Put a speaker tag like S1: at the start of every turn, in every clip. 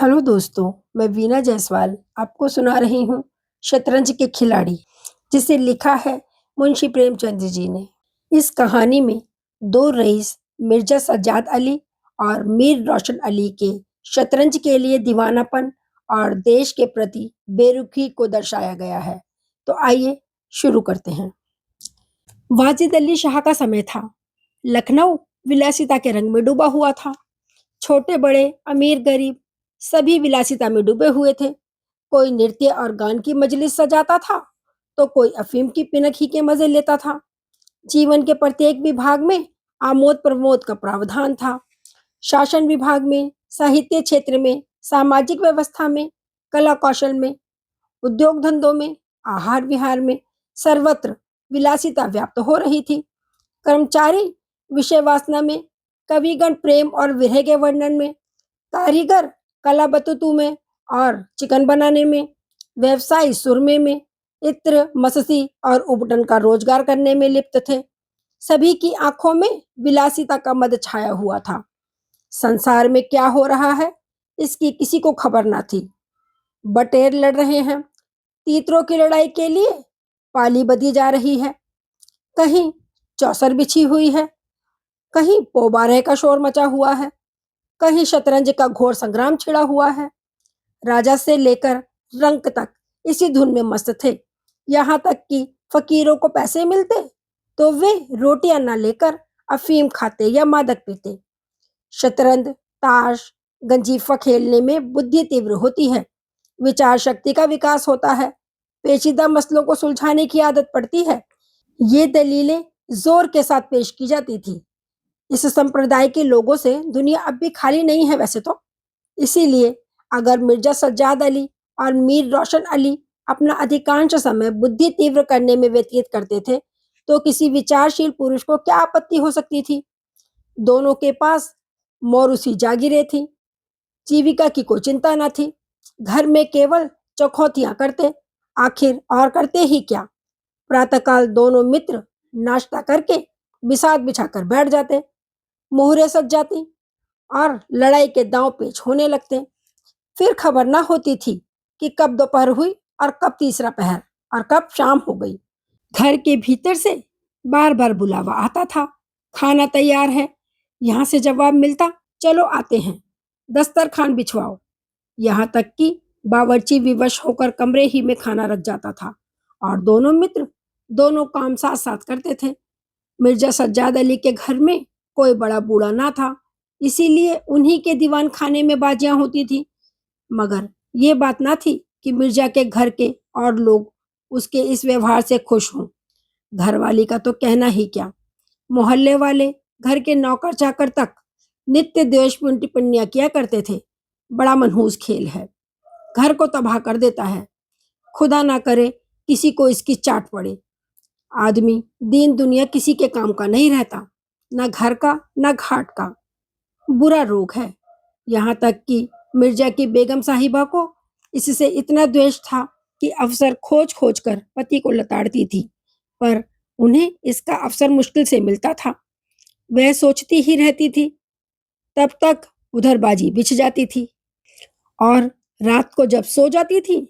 S1: Hello दोस्तों, मैं वीना जायसवाल आपको सुना रही हूँ शतरंज के खिलाड़ी, जिसे लिखा है मुंशी प्रेमचंद जी ने। इस कहानी में दो रईस मिर्जा सज्जाद अली और मीर रोशन अली के शतरंज के लिए दीवानापन और देश के प्रति बेरुखी को दर्शाया गया है। तो आइए शुरू करते हैं। वाजिद अली शाह का समय था। लखनऊ विलासिता के रंग में डूबा हुआ था। छोटे बड़े अमीर गरीब सभी विलासिता में डूबे हुए थे। कोई नृत्य और गान की मजलिस सजाता था तो कोई अफीम की पिनक ही के मजे लेता था। जीवन के प्रत्येक विभाग में आमोद प्रमोद का प्रावधान था। शासन विभाग में, साहित्य क्षेत्र में, सामाजिक व्यवस्था में, कला कौशल में, उद्योग धंधों में, आहार विहार में, सर्वत्र विलासिता व्याप्त हो रही थी। कर्मचारी विषय वासना में, कविगण प्रेम और विरह के वर्णन में, कारीगर कला बतुतु में और चिकन बनाने में, व्यवसायी सुरमे में, इत्र मससी और उबटन का रोजगार करने में लिप्त थे। सभी की आंखों में विलासिता का मद छाया हुआ था। संसार में क्या हो रहा है इसकी किसी को खबर ना थी। बटेर लड़ रहे हैं, तीतरों की लड़ाई के लिए पाली बधी जा रही है, कहीं चौसर बिछी हुई है, कहीं पोबारे का शोर मचा हुआ है, कहीं शतरंज का घोर संग्राम छिड़ा हुआ है। राजा से लेकर रंक तक इसी धुन में मस्त थे। यहाँ तक कि फकीरों को पैसे मिलते तो वे रोटियां न लेकर अफीम खाते या मादक पीते। शतरंज, ताश, गंजीफा खेलने में बुद्धि तीव्र होती है, विचार शक्ति का विकास होता है, पेचीदा मसलों को सुलझाने की आदत पड़ती है। ये दलीलें जोर के साथ पेश की जाती थी। इस संप्रदाय के लोगों से दुनिया अब भी खाली नहीं है वैसे तो। इसीलिए अगर मिर्जा सज्जाद अली और मीर रोशन अली अपना अधिकांश समय बुद्धि तीव्र करने में व्यतीत करते थे तो किसी विचारशील पुरुष को क्या आपत्ति हो सकती थी। दोनों के पास मौरूसी जागीरें थी, जीविका की कोई चिंता न थी। घर में केवल चौखौतियां करते, आखिर और करते ही क्या। प्रातःकाल दोनों मित्र नाश्ता करके बिसात बिछाकर बैठ जाते, मोहरे सज जाती और लड़ाई के दांव पेच होने लगते। फिर खबर ना होती थी कि कब दोपहर हुई और कब तीसरा पहर और कब शाम हो गई। घर के भीतर से बार बार बुलावा आता था, खाना तैयार है। यहाँ से जवाब मिलता, चलो आते हैं, दस्तरखान बिछवाओ। यहाँ तक कि बावर्ची विवश होकर कमरे ही में खाना रख जाता था और दोनों मित्र दोनों काम साथ साथ करते थे। मिर्जा सज्जाद अली के घर में कोई बड़ा बूढ़ा ना था, इसीलिए उन्हीं के दीवान खाने में बाजियां होती थी। मगर ये बात ना थी कि मिर्जा के घर के और लोग उसके इस व्यवहार से खुश हों। घरवाली का तो कहना ही क्या, मोहल्ले वाले, घर के नौकर चाकर तक नित्य द्वेषपूर्ण टिप्पणियां किया करते थे। बड़ा मनहूस खेल है, घर को तबाह कर देता है, खुदा ना करे किसी को इसकी चाट पड़े। आदमी दीन दुनिया किसी के काम का नहीं रहता, ना घर का ना घाट का। बुरा रोग है। यहाँ तक कि मिर्जा की बेगम साहिबा को इससे इतना द्वेष था कि अवसर खोज खोज कर पति को लताड़ती थी, पर उन्हें इसका अवसर मुश्किल से मिलता था। वह सोचती ही रहती थी, तब तक उधर बाजी बिछ जाती थी और रात को जब सो जाती थी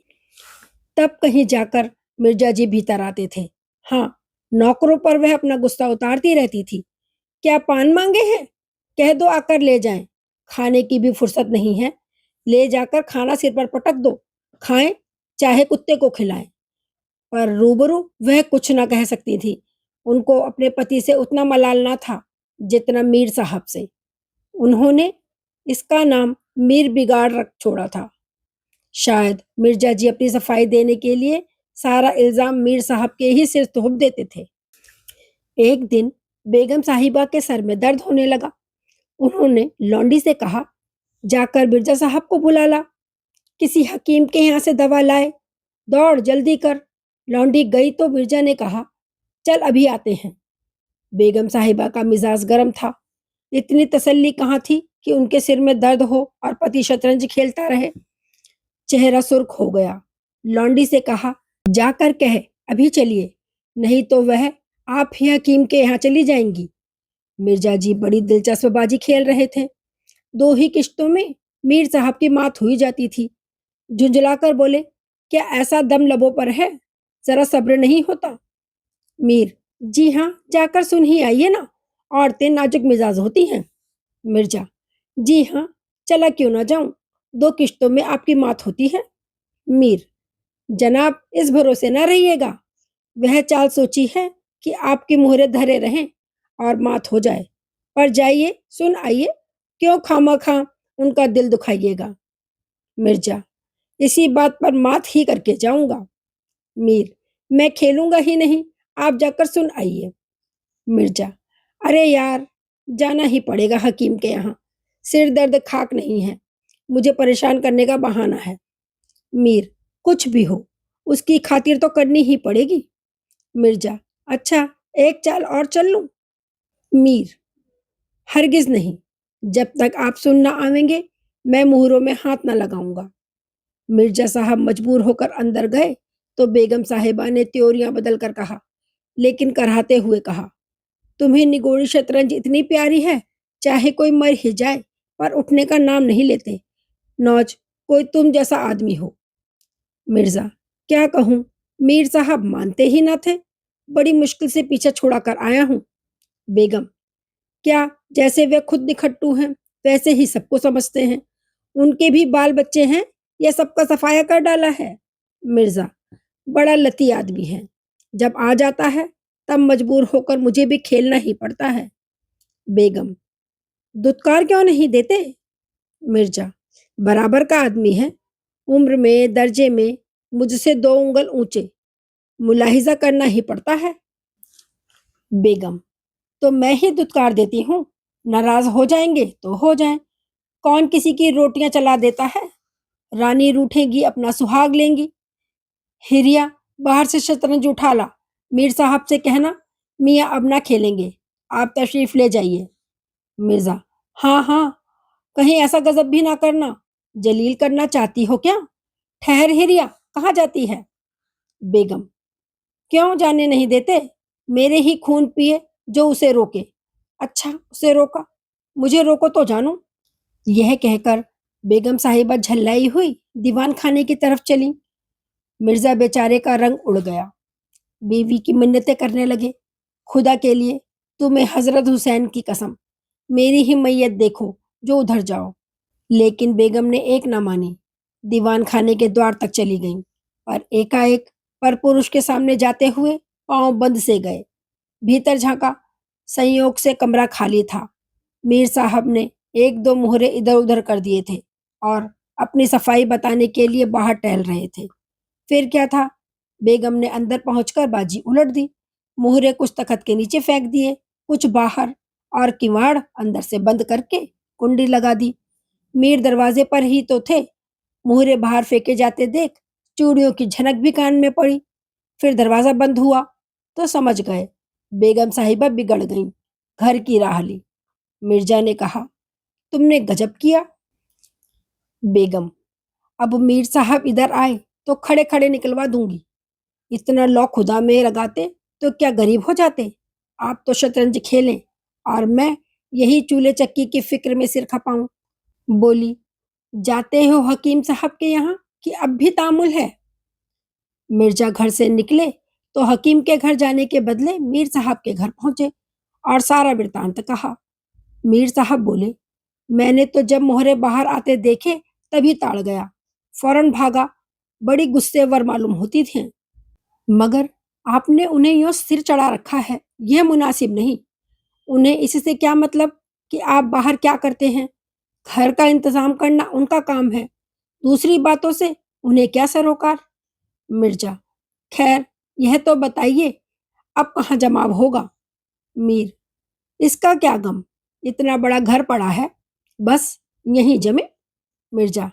S1: तब कहीं जाकर मिर्जा जी भीतर आते थे। हाँ, नौकरों पर वह अपना गुस्सा उतारती रहती थी। क्या पान मांगे हैं? कह दो आकर ले जाएं। खाने की भी फुर्सत नहीं है, ले जाकर खाना सिर पर पटक दो, खाएं चाहे कुत्ते को खिलाएं। पर रूबरू वह कुछ ना कह सकती थी। उनको अपने पति से उतना मलाल ना था जितना मीर साहब से। उन्होंने इसका नाम मीर बिगाड़ रख छोड़ा था। शायद मिर्जा जी अपनी सफाई देने के लिए सारा इल्जाम मीर साहब के ही सिर थोप देते थे। एक दिन बेगम साहिबा के सर में दर्द होने लगा। उन्होंने लौंडी से कहा, जाकर मिर्जा साहब को बुला ला, किसी हकीम के यहाँ से दवा लाए, दौड़ जल्दी कर। लौंडी गई तो मिर्जा ने कहा, चल अभी आते हैं। बेगम साहिबा का मिजाज गर्म था। इतनी तसल्ली कहाँ थी कि उनके सिर में दर्द हो और पति शतरंज खेलता रहे। चेहरा सुर्ख हो गया। लौंडी से कहा, जाकर कह अभी चलिए, नहीं तो वह आप ही हकीम के यहाँ चली जाएंगी। मिर्जा जी बड़ी दिलचस्प बाजी खेल रहे थे। दो ही किश्तों में मीर साहब की मात हुई जाती थी। झुंझलाकर बोले, क्या ऐसा दम लबों पर है? जरा सब्र नहीं होता? मीर, जी हाँ, जाकर सुन ही आइए ना। औरतें नाजुक मिजाज होती हैं। मिर्जा, जी हाँ, चला क्यों ना जाऊं। 2 किश्तों में आपकी मात होती है। मीर, जनाब इस भरोसे ना रहिएगा। वह चाल सोची है कि आपके मुहरे धरे रहें और मात हो जाए। पर जाइए, सुन आइए, क्यों खामखा उनका दिल दुखाइएगा। मिर्जा, इसी बात पर मात ही करके जाऊंगा। मीर, मैं खेलूंगा ही नहीं, आप जाकर सुन आइए। मिर्जा, अरे यार, जाना ही पड़ेगा हकीम के यहाँ। सिर दर्द खाक नहीं है, मुझे परेशान करने का बहाना है। मीर, कुछ भी हो, उसकी खातिर तो करनी ही पड़ेगी। मिर्जा, अच्छा, एक चाल और चल लूं? मीर, हरगिज नहीं। जब तक आप सुन ना आवेंगे, मैं मुहरों में हाथ ना लगाऊंगा। मिर्जा साहब मजबूर होकर अंदर गए तो बेगम साहिबा ने त्योरियां बदल कर कहा, लेकिन कराहते हुए कहा, तुम्हें निगोड़ी शतरंज इतनी प्यारी है, चाहे कोई मर ही जाए पर उठने का नाम नहीं लेते। नौज कोई तुम जैसा आदमी हो। मिर्जा, क्या कहूँ, मीर साहब मानते ही ना थे। बड़ी मुश्किल से पीछा छुड़ा कर आया हूँ। बेगम, क्या जैसे वे खुद निखट्टू हैं वैसे ही सबको समझते हैं। उनके भी बाल बच्चे हैं या सबका सफाया कर डाला है। मिर्जा, बड़ा लती आदमी है। जब आ जाता है तब मजबूर होकर मुझे भी खेलना ही पड़ता है। बेगम, दुत्कार क्यों नहीं देते? मिर्जा, बराबर का आदमी है, उम्र में दर्जे में मुझसे 2 उंगल ऊंचे, मुलाहिजा करना ही पड़ता है। बेगम, तो मैं ही दुत्कार देती हूँ। नाराज हो जाएंगे तो हो जाएं। कौन किसी की रोटियां चला देता है? रानी रूठेगी अपना सुहाग लेंगी। हिरिया, बाहर से शतरंज उठा ला। मीर साहब से कहना, मियाँ अब ना खेलेंगे, आप तशरीफ ले जाइए। मिर्जा, हाँ हाँ, कहीं ऐसा गजब भी ना करना। जलील करना चाहती हो क्या? ठहर हिरिया, कहाँ जाती है? बेगम, क्यों जाने नहीं देते? मेरे ही खून पिए जो उसे रोके। अच्छा, उसे रोका, मुझे रोको तो जानू। यह कहकर बेगम साहिबा झल्लाई हुई दीवान खाने की तरफ चली। मिर्जा बेचारे का रंग उड़ गया। बीवी की मिन्नतें करने लगे, खुदा के लिए, तुम्हें हजरत हुसैन की कसम, मेरी ही मैयत देखो जो उधर जाओ। लेकिन बेगम ने एक ना मानी, दीवान खाने के द्वार तक चली गईं और एकाएक पर पुरुष के सामने जाते हुए पांव बंद से गए। भीतर झांका, संयोग से कमरा खाली था। मीर साहब ने 1-2 मुहरे इधर उधर कर दिए थे और अपनी सफाई बताने के लिए बाहर टहल रहे थे। फिर क्या था, बेगम ने अंदर पहुंचकर बाजी उलट दी। मुहरे कुछ तखत के नीचे फेंक दिए, कुछ बाहर, और किवाड़ अंदर से बंद करके कुंडी लगा दी। मीर दरवाजे पर ही तो थे। मुहरे बाहर फेंके जाते देख चूड़ियों की झनक भी कान में पड़ी। फिर दरवाजा बंद हुआ तो समझ गए बेगम साहिबा बिगड़ गईं, घर की राह ली। मिर्जा ने कहा, तुमने गजब किया। बेगम, अब मीर साहब इधर आए तो खड़े खड़े निकलवा दूंगी। इतना लौ खुदा में लगाते तो क्या गरीब हो जाते। आप तो शतरंज खेलें और मैं यही चूल्हे चक्की की फिक्र में सिर खपाऊं। बोली, जाते हो हकीम साहब के यहाँ कि अब भी तामुल है? मिर्जा घर से निकले तो हकीम के घर जाने के बदले मीर साहब के घर पहुंचे और सारा वृतांत कहा। मीर साहब बोले, मैंने तो जब मोहरे बाहर आते देखे तभी ताड़ गया, फौरन भागा। बड़ी गुस्सेवर मालूम होती थी, मगर आपने उन्हें यूं सिर चढ़ा रखा है, यह मुनासिब नहीं। उन्हें इससे क्या मतलब कि आप बाहर क्या करते हैं? घर का इंतजाम करना उनका काम है, दूसरी बातों से उन्हें क्या सरोकार। मिर्जा, खैर यह तो बताइए, अब कहाँ जमाव होगा? मीर, इसका क्या गम, इतना बड़ा घर पड़ा है, बस यहीं जमे। मिर्जा,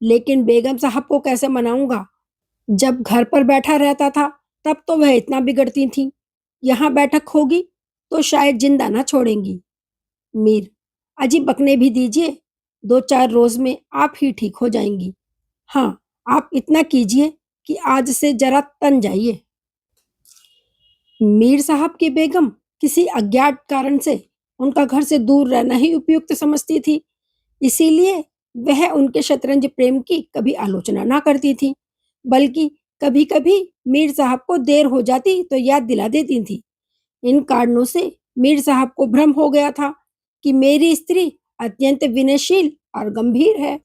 S1: लेकिन बेगम साहब को कैसे मनाऊंगा? जब घर पर बैठा रहता था तब तो वह इतना बिगड़ती थी, यहाँ बैठक होगी तो शायद जिंदा ना छोड़ेंगी। मीर, अजी बकने भी दीजिए, 2-4 रोज में आप ही ठीक हो जाएंगी। हाँ, आप इतना कीजिए कि आज से जरा तन जाइए। मीर साहब की बेगम किसी अज्ञात कारण से उनका घर से दूर रहना ही उपयुक्त समझती थी, इसीलिए वह उनके शतरंज प्रेम की कभी आलोचना ना करती थी, बल्कि कभी-कभी मीर साहब को देर हो जाती तो याद दिला देती थी। इन कारणों से मीर साहब को भ्रम हो गया था कि मेरी स्त्री अत्यंत विनयशील और गंभीर है।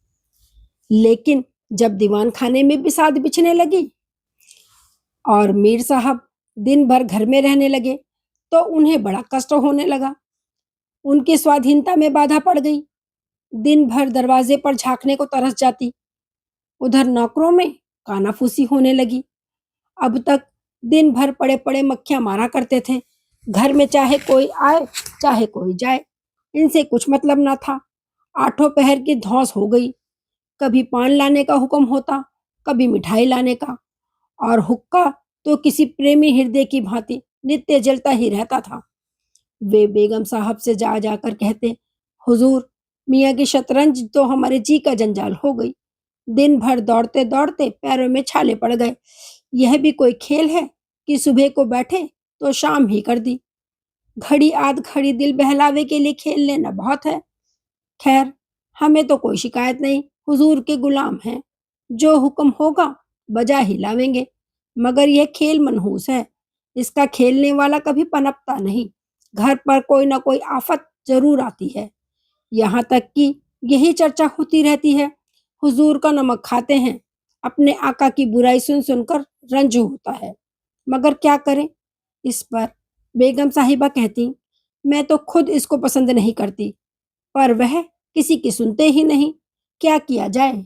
S1: लेकिन जब दीवान खाने में बिसात बिछने लगी और मीर साहब दिन भर घर में रहने लगे, तो उन्हें बड़ा कष्ट होने लगा। उनकी स्वाधीनता में बाधा पड़ गई। दिन भर दरवाजे पर झांकने को तरस जाती। उधर नौकरों में कानाफूसी होने लगी। अब तक दिन भर पड़े पड़े मक्खियां मारा करते थे। घर में चाहे कोई आए चाहे कोई जाए, इनसे कुछ मतलब ना था। आठों पहर की धौंस हो गई। कभी पान लाने का हुक्म होता, कभी मिठाई लाने का, और हुक्का तो किसी प्रेमी हृदय की भांति नित्य जलता ही रहता था। वे बेगम साहब से जा जाकर कहते, हुजूर, मियाँ की शतरंज तो हमारे जी का जंजाल हो गई। दिन भर दौड़ते दौड़ते पैरों में छाले पड़ गए। यह भी कोई खेल है कि सुबह को बैठे तो शाम ही कर दी। घड़ी आध घड़ी दिल बहलावे के लिए खेल लेना बहुत है। खैर, हमें तो कोई शिकायत नहीं, हुजूर के गुलाम हैं। जो हुक्म होगा बजा ही लावेंगे। मगर यह खेल मनहूस है। इसका खेलने वाला कभी पनपता नहीं। घर पर कोई ना कोई आफत जरूर आती है। यहाँ तक कि यही चर्चा होती रहती है, हुजूर का नमक खाते हैं। अपने आका की बुराई सुन सुनकर रंज होता है। मगर क्या करें। इस पर बेगम साहिबा कहती, मैं तो खुद इसको पसंद नहीं करती, पर वह किसी की सुनते ही नहीं। क्या किया जाए।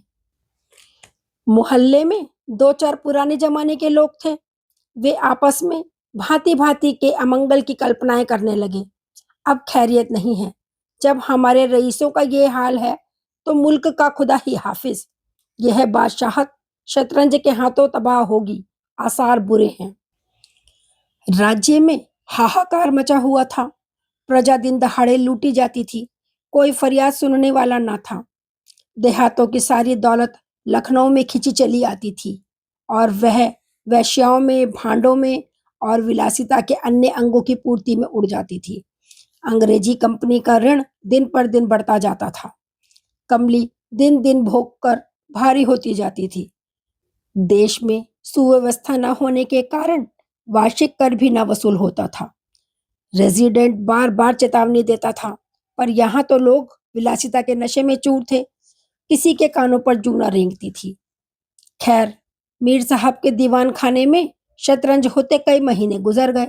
S1: मोहल्ले में दो चार पुराने जमाने के लोग थे। वे आपस में भांति भांति के अमंगल की कल्पनाएं करने लगे। अब खैरियत नहीं है। जब हमारे रईसों का ये हाल है, तो मुल्क का खुदा ही हाफिज। यह बादशाहत शतरंज के हाथों तबाह होगी। आसार बुरे हैं। राज्य में हाहाकार मचा हुआ था। प्रजा दिन दहाड़े लूटी जाती थी। कोई फरियाद सुनने वाला ना था। देहातों की सारी दौलत लखनऊ में खिंची चली आती थी, और वह वैश्याओं में, भांडों में और विलासिता के अन्य अंगों की पूर्ति में उड़ जाती थी। अंग्रेजी कंपनी का ऋण दिन पर दिन बढ़ता जाता था। कमली दिन दिन भोग कर भारी होती जाती थी। देश में सुव्यवस्था न होने के कारण वार्षिक कर भी न वसूल होता था। रेजिडेंट बार बार चेतावनी देता था, पर यहाँ तो लोग विलासिता के नशे में चूर थे। किसी के कानों पर जू न रेंगती थी। खैर, मीर साहब के दीवान खाने में शतरंज होते कई महीने गुजर गए।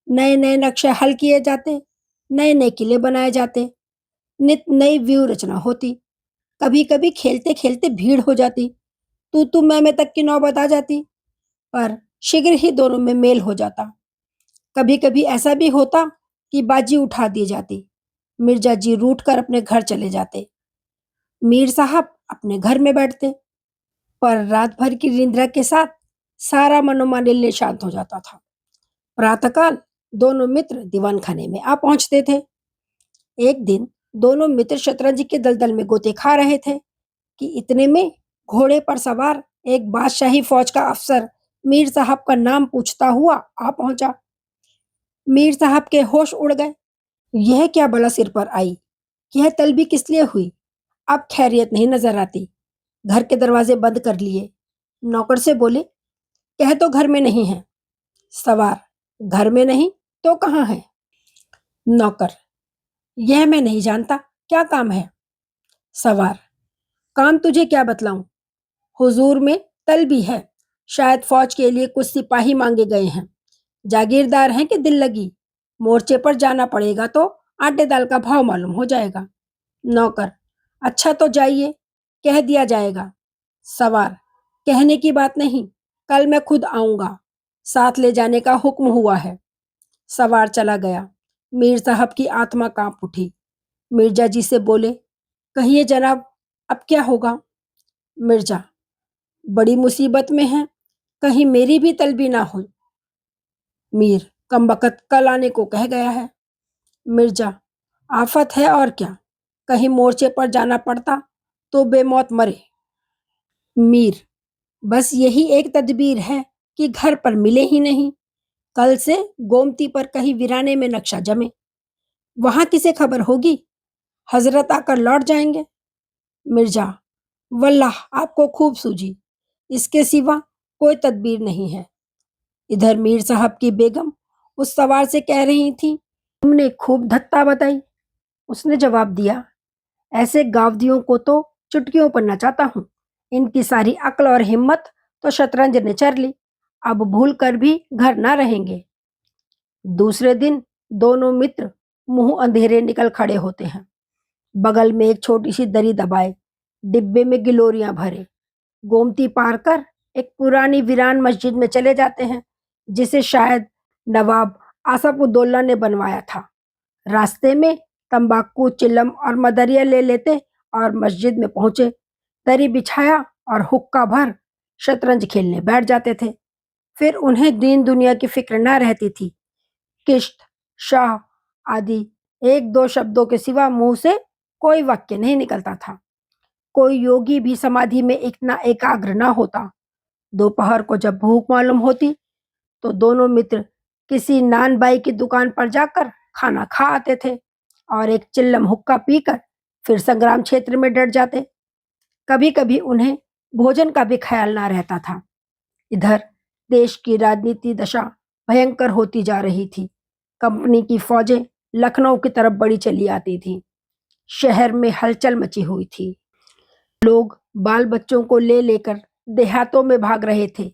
S1: नए नए नक्शे हल किए जाते, नए नए किले बनाए जाते, नित नई व्यूह रचना होती। कभी कभी खेलते खेलते भीड़ हो जाती, तू मैं तक की नौबत आ जाती, पर शीघ्र ही दोनों में मेल हो जाता। कभी कभी ऐसा भी होता कि बाजी उठा दी जाती। मिर्जा जी रूठ कर अपने घर चले जाते। मीर साहब अपने घर में बैठते, पर रात भर की निद्रा के साथ सारा मनोमालिन्य शांत हो जाता था। प्रातःकाल दोनों मित्र दीवान खाने में आ पहुंचते थे। एक दिन दोनों मित्र शतरंज के दलदल में गोते खा रहे थे कि इतने में घोड़े पर सवार एक बादशाही फौज का अफसर मीर साहब का नाम पूछता हुआ आ पहुंचा। मीर साहब के होश उड़ गए। यह क्या बला सिर पर आई। यह तलबी किस लिए हुई। अब खैरियत नहीं नजर आती। घर के दरवाजे बंद कर लिए। नौकर से बोले, कह तो घर में नहीं है। सवार, घर में नहीं तो कहाँ है। नौकर, यह मैं नहीं जानता, क्या काम है। सवार, काम तुझे क्या बतलाऊं। हुजूर में तलबी है। शायद फौज के लिए कुछ सिपाही मांगे गए हैं। जागीरदार हैं कि दिल लगी। मोर्चे पर जाना पड़ेगा तो आटे दाल का भाव मालूम हो जाएगा। नौकर, अच्छा तो जाइए, कह दिया जाएगा। सवार, कहने की बात नहीं, कल मैं खुद आऊंगा। साथ ले जाने का हुक्म हुआ है। सवार चला गया। मीर साहब की आत्मा कांप उठी। मिर्जा जी से बोले, कहिए जनाब, अब क्या होगा। मिर्जा, बड़ी मुसीबत में है, कहीं मेरी भी तलबी ना हो। मीर, कमबख्त कल आने को कह गया है। मिर्जा, आफत है और क्या, कहीं मोर्चे पर जाना पड़ता तो बेमौत मरे। मीर, बस यही एक तदबीर है कि घर पर मिले ही नहीं। कल से गोमती पर कहीं वीराने में नक्शा जमे। वहां किसे खबर होगी। हजरत आकर लौट जाएंगे। मिर्जा, वल्लाह आपको खूब सूझी। इसके सिवा कोई तदबीर नहीं है। इधर मीर साहब की बेगम उस सवार से कह रही थी, तुमने खूब धत्ता बताई। उसने जवाब दिया, ऐसे गावदियों को तो चुटकियों पर नचाता हूँ। इनकी सारी अक्ल और हिम्मत तो शतरंज ने चर ली। अब भूल कर भी घर ना रहेंगे। दूसरे दिन दोनों मित्र मुंह अंधेरे निकल खड़े होते हैं। बगल में एक छोटी सी दरी दबाए, डिब्बे में गिलोरियां भरे, गोमती पार कर एक पुरानी वीरान मस्जिद में चले जाते हैं, जिसे शायद नवाब आसफ उद्दौला ने बनवाया था। रास्ते में तंबाकू, चिलम और मदरिया ले लेते और मस्जिद में पहुंचे, दरी बिछाया और हुक्का भर शतरंज खेलने बैठ जाते थे। फिर उन्हें दीन दुनिया की फिक्र न रहती थी। किश्त, शाह आदि एक दो शब्दों के सिवा मुंह से कोई वाक्य नहीं निकलता था। कोई योगी भी समाधि में इतना एकाग्र न होता। दोपहर को जब भूख मालूम होती तो दोनों मित्र किसी नान बाई की दुकान पर जाकर खाना खा आते थे और एक चिल्लम हुक्का पीकर फिर संग्राम क्षेत्र में डट जाते। कभी कभी उन्हें भोजन का भी ख्याल ना रहता था। इधर देश की राजनीति दशा भयंकर होती जा रही थी। कंपनी की फौजें लखनऊ की तरफ बढ़ी चली आती थी। शहर में हलचल मची हुई थी। लोग बाल बच्चों को ले लेकर देहातों में भाग रहे थे,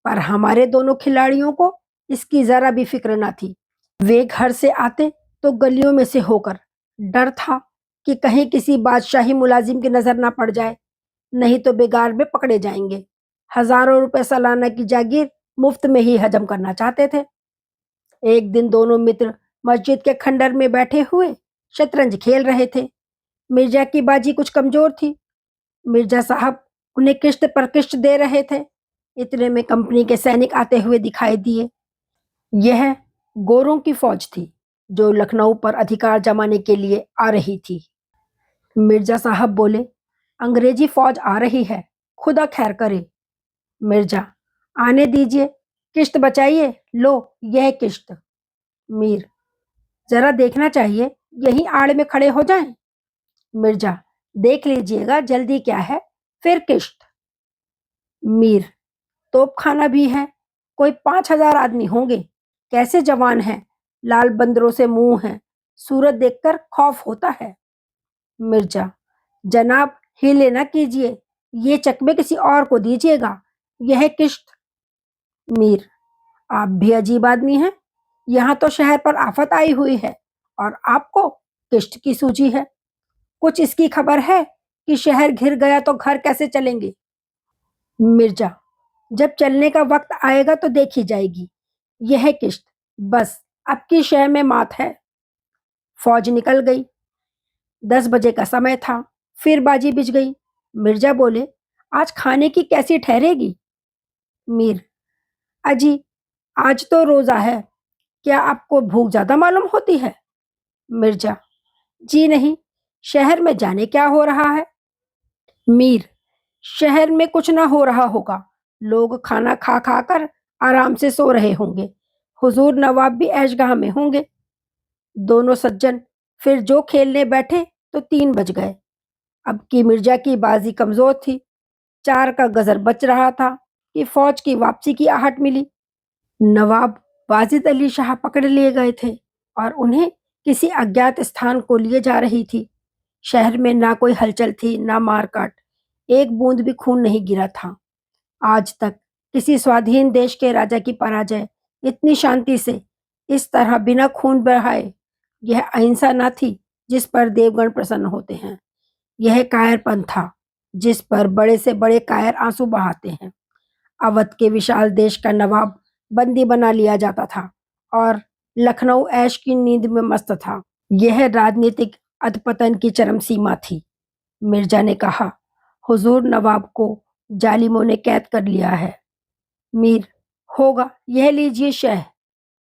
S1: पर हमारे दोनों खिलाड़ियों को इसकी जरा भी फिक्र न थी। वे घर से आते तो गलियों में से होकर, डर था कि कहीं किसी बादशाही मुलाजिम की नजर ना पड़ जाए, नहीं तो बेगार में पकड़े जाएंगे। हजारों रुपए सालाना की जागीर मुफ्त में ही हजम करना चाहते थे। एक दिन दोनों मित्र मस्जिद के खंडर में बैठे हुए शतरंज खेल रहे थे। मिर्जा की बाजी कुछ कमजोर थी। मिर्जा साहब उन्हें किश्त पर किश्त दे रहे थे। इतने में कंपनी के सैनिक आते हुए दिखाई दिए। यह गोरों की फौज थी जो लखनऊ पर अधिकार जमाने के लिए आ रही थी। मिर्जा साहब बोले, अंग्रेजी फौज आ रही है, खुदा खैर करे। मिर्जा, आने दीजिए, किश्त बचाइए, लो यह किश्त। मीर, जरा देखना चाहिए, यहीं आड़ में खड़े हो जाएं। मिर्जा, देख लीजिएगा, जल्दी क्या है, फिर किश्त। मीर, तोप खाना भी है, कोई 5,000 आदमी होंगे, कैसे जवान हैं, लाल बंदरों से मुंह हैं, सूरत देखकर खौफ होता है। मिर्जा, जनाब हिले ना कीजिए, ये चकमे किसी और को दीजिएगा, यह किश्त। मीर, आप भी अजीब आदमी हैं, यहाँ तो शहर पर आफत आई हुई है और आपको किश्त की सूझी है। कुछ इसकी खबर है कि शहर घिर गया तो घर कैसे चलेंगे। मिर्जा, जब चलने का वक्त आएगा तो देखी जाएगी, यह किश्त, बस अब की शय में मात है। फौज निकल गई। 10 बजे का समय था। फिर बाजी बिछ गई। मिर्जा बोले, आज खाने की कैसी ठहरेगी। मीर, अजी, आज तो रोजा है, क्या आपको भूख ज्यादा मालूम होती है। मिर्जा, जी नहीं, शहर में जाने क्या हो रहा है। मीर, शहर में कुछ ना हो रहा होगा, लोग खाना खा खा कर आराम से सो रहे होंगे। हुजूर नवाब भी ऐशगाह में होंगे। दोनों सज्जन फिर जो खेलने बैठे तो 3 बज गए। अब की मिर्जा की बाजी कमजोर थी। 4 का गजर बच रहा था कि फौज की वापसी की आहट मिली। नवाब वाजिद अली शाह पकड़ लिए गए थे और उन्हें किसी अज्ञात स्थान को लिए जा रही थी। शहर में ना कोई हलचल थी, ना मारकाट, एक बूंद भी खून नहीं गिरा था। आज तक किसी स्वाधीन देश के राजा की पराजय इतनी शांति से, इस तरह बिना खून बहाए, यह अहिंसा न थी जिस पर देवगण प्रसन्न होते हैं। यह कायरपन था जिस पर बड़े से बड़े कायर आंसू बहाते हैं। अवध के विशाल देश का नवाब बंदी बना लिया जाता था और लखनऊ ऐश की नींद में मस्त था। यह राजनीतिक अधपतन की चरम सीमा थी। मिर्जा ने कहा, हुजूर नवाब को जालिमों ने कैद कर लिया है। मीर, होगा, यह लीजिए शह।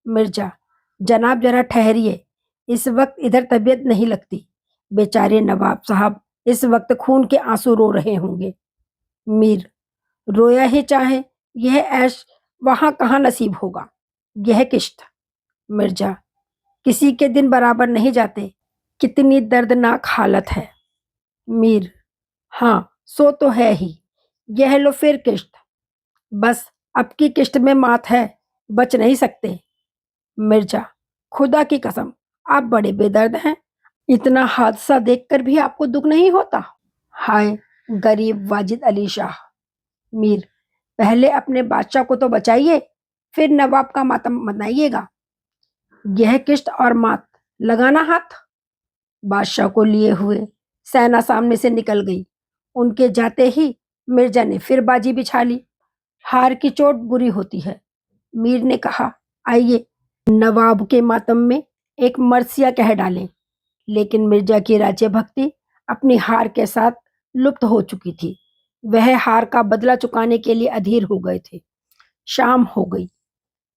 S1: मिर्जा, जनाब जरा ठहरिए, इस वक्त इधर तबीयत नहीं लगती। बेचारे नवाब साहब इस वक्त खून के आंसू रो रहे होंगे। मीर, रोया ही चाहे, यह ऐश वहां कहाँ नसीब होगा, यह किश्त। मिर्जा, किसी के दिन बराबर नहीं जाते, कितनी दर्दनाक हालत है। मीर, हाँ, सो तो है ही। यह लो फिर किश्त। बस अब की किश्त में मात है, बच नहीं सकते। मिर्जा, खुदा की कसम, आप बड़े बेदर्द हैं। इतना हादसा देखकर भी आपको दुख नहीं होता? हाय गरीब वाजिद अली शाह। मीर, पहले अपने बादशाह को तो बचाइए, फिर नवाब का मातम मनाइएगा। यह किश्त और मात, लगाना हाथ। बादशाह को लिए हुए सेना सामने से निकल गई। उनके जाते ही मिर्जा ने फिर बाजी बिछा ली। हार की चोट बुरी होती है। मीर ने कहा, आइए नवाब के मातम में एक मरसिया कह डालें। लेकिन मिर्जा की राज्य भक्ति अपनी हार के साथ लुप्त हो चुकी थी। वह हार का बदला चुकाने के लिए अधीर हो गए थे। शाम हो गई।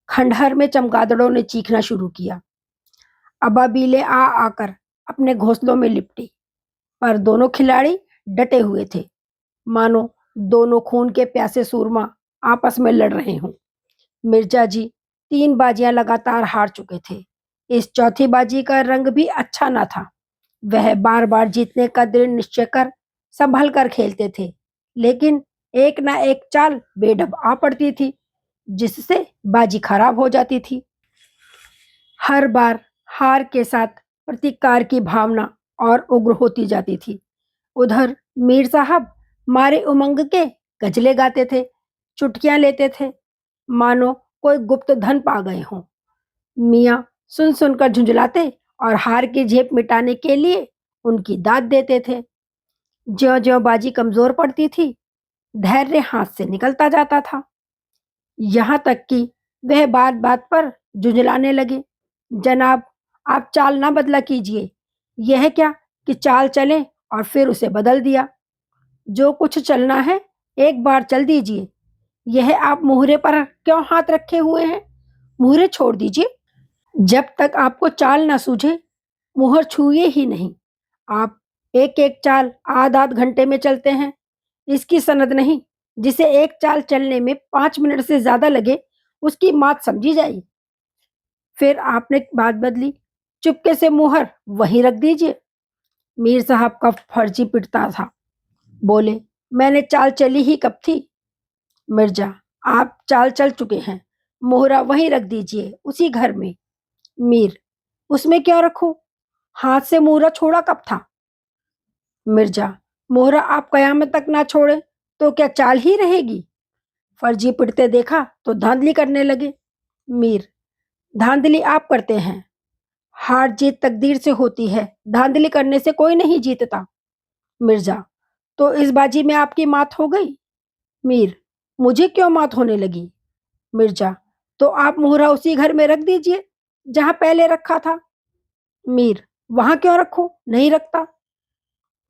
S1: खंडहर में चमगादड़ों ने चीखना शुरू किया। अबाबीलें आ आकर अपने घोंसलों में लिपटी, पर दोनों खिलाड़ी डटे हुए थे, मानो दोनों खून के प्यासे सूरमा आपस में लड़ रहे हों। मिर्जा जी 3 बाजियां लगातार हार चुके थे। इस चौथी बाजी का रंग भी अच्छा न था। वह बार बार जीतने का दृढ़ निश्चय कर संभल कर खेलते थे, लेकिन एक ना एक चाल बेढब आ पड़ती थी, जिससे बाजी खराब हो जाती थी। हर बार हार के साथ प्रतिकार की भावना और उग्र होती जाती थी। उधर मीर साहब मारे उमंग के गजले गाते थे, चुटकियां लेते थे, मानो कोई गुप्त धन पा गए हों। मियाँ सुन सुनकर झुंझलाते और हार की झेप मिटाने के लिए उनकी दाद देते थे। ज्यों-ज्यों बाजी कमजोर पड़ती थी, धैर्य हाथ से निकलता जाता था। यहाँ तक कि वह बात-बात पर झुंझलाने लगे, जनाब, आप चाल ना बदला कीजिए। यह क्या कि चाल चले और फिर उसे बदल दिया। जो कुछ चलना है, एक बार चल दीजिए। यह आप मुहरे पर क्यों हाथ रखे हुए हैं? मुहरे छोड़ दीजिए। जब तक आपको चाल ना सूझे, मुहर छूइए ही नहीं। आप एक-एक चाल आध-आध घंटे में चलते हैं। इसकी सनद नहीं। जिसे एक चाल चलने में 5 मिनट से ज़्यादा लगे, उसकी मात समझी जाए। फिर आपने बात बदली, चुपके से मुहर वहीं रख दीजिए। मीर साहब का फर्जी पिटता था। बोले, मैंने चाल चली ही कब थी? मिर्जा, आप चाल चल चुके हैं। मोहरा वहीं रख दीजिए, उसी घर में। मीर, उसमें क्यों रखूं? हाथ से मोहरा छोड़ा कब था? मिर्जा, मोहरा आप कयामत तक ना छोड़े तो क्या चाल ही रहेगी? फर्जी पिटते देखा तो धांधली करने लगे। मीर, धांधली आप करते हैं। हार जीत तकदीर से होती है, धांधली करने से कोई नहीं जीतता। मिर्जा, तो इस बाजी में आपकी मात हो गई? मीर, मुझे क्यों मात होने लगी? मिर्जा, तो आप मोहरा उसी घर में रख दीजिए जहां पहले रखा था। मीर, वहां क्यों रखूं? नहीं रखता।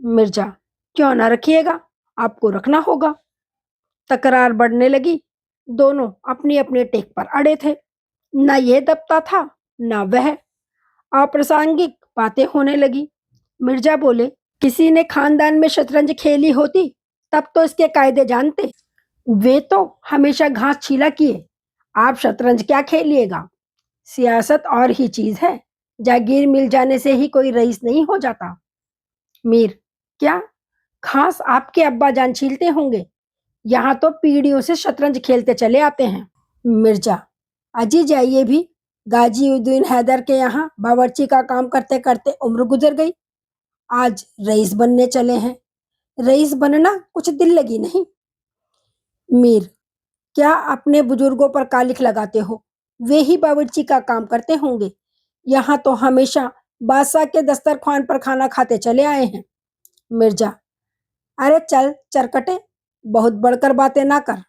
S1: मिर्जा, क्यों ना रखिएगा, आपको रखना होगा। तकरार बढ़ने लगी। दोनों अपनी अपने टेक पर अड़े थे। न ये दबता था, न वह। अप्रासंगिक बातें होने लगी। मिर्जा बोले, किसी ने खानदान में शतरंज खेली होती तब तो इसके कायदे जानते। वे तो हमेशा घास छीला किए। आप शतरंज क्या खेलिएगा? सियासत और ही चीज है। जागीर मिल जाने से ही कोई रईस नहीं हो जाता। मीर, क्या खास आपके अब्बा जान छीलते होंगे? यहाँ तो पीढ़ियों से शतरंज खेलते चले आते हैं। मिर्जा, अजी जाइए भी। गाजी उद्दीन हैदर के यहाँ बावर्ची का काम करते करते उम्र गुजर गई। आज रईस बनने चले हैं। रईस बनना कुछ दिल लगी नहीं। मीर, क्या अपने बुजुर्गों पर कालिख लगाते हो? वे ही बावर्ची का काम करते होंगे। यहाँ तो हमेशा बादशाह के दस्तरखान पर खाना खाते चले आए हैं। मिर्जा, अरे चल चरकटे, बहुत बढ़कर बातें ना कर।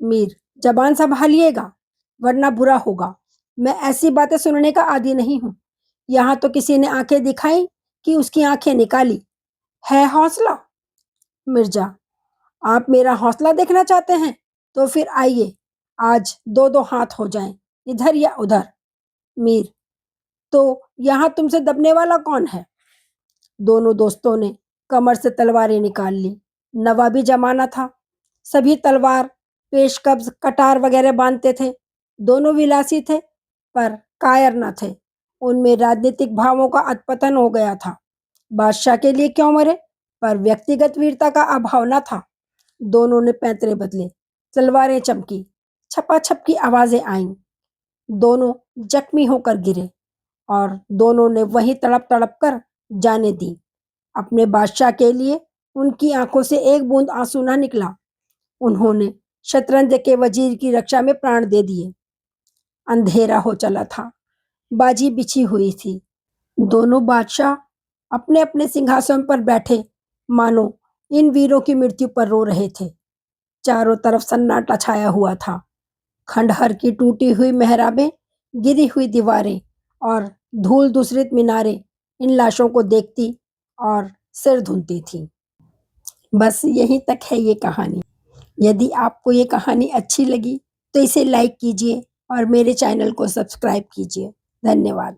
S1: मीर, जबान संभालिएगा वरना बुरा होगा। मैं ऐसी बातें सुनने का आदी नहीं हूँ। यहाँ तो किसी ने आंखें दिखाई कि उसकी आंखें निकाली। है हौसला? मिर्जा, आप मेरा हौसला देखना चाहते हैं तो फिर आइए, आज दो दो हाथ हो जाएं, इधर या उधर। मीर, तो यहाँ तुमसे दबने वाला कौन है? दोनों दोस्तों ने कमर से तलवारें निकाल ली। नवाबी जमाना था। सभी तलवार, पेशकब्ज, कटार वगैरह बांधते थे। दोनों विलासी थे, पर कायर न थे। उनमें राजनीतिक भावों का अधपतन हो गया था। बादशाह के लिए क्यों मरे? पर व्यक्तिगत वीरता का अभाव न था। दोनों ने पैंतरे बदले, तलवारें चमकी, छपाछप की आवाजें आईं। दोनों जख्मी होकर गिरे और दोनों ने वहीं तड़प तड़प कर जाने दी। अपने बादशाह के लिए उनकी आंखों से एक बूंद आंसू न निकला। उन्होंने शतरंज के वजीर की रक्षा में प्राण दे दिए। अंधेरा हो चला था, बाजी बिछी हुई थी। दोनों बादशाह अपने अपने सिंहासन पर बैठे मानो इन वीरों की मृत्यु पर रो रहे थे। चारों तरफ सन्नाटा छाया हुआ था। खंडहर की टूटी हुई मेहराबें, गिरी हुई दीवारें और धूल दूसरित मीनारें इन लाशों को देखती और सिर धुनती थी। बस यहीं तक है ये कहानी। यदि आपको ये कहानी अच्छी लगी तो इसे लाइक कीजिए और मेरे चैनल को सब्सक्राइब कीजिए। धन्यवाद।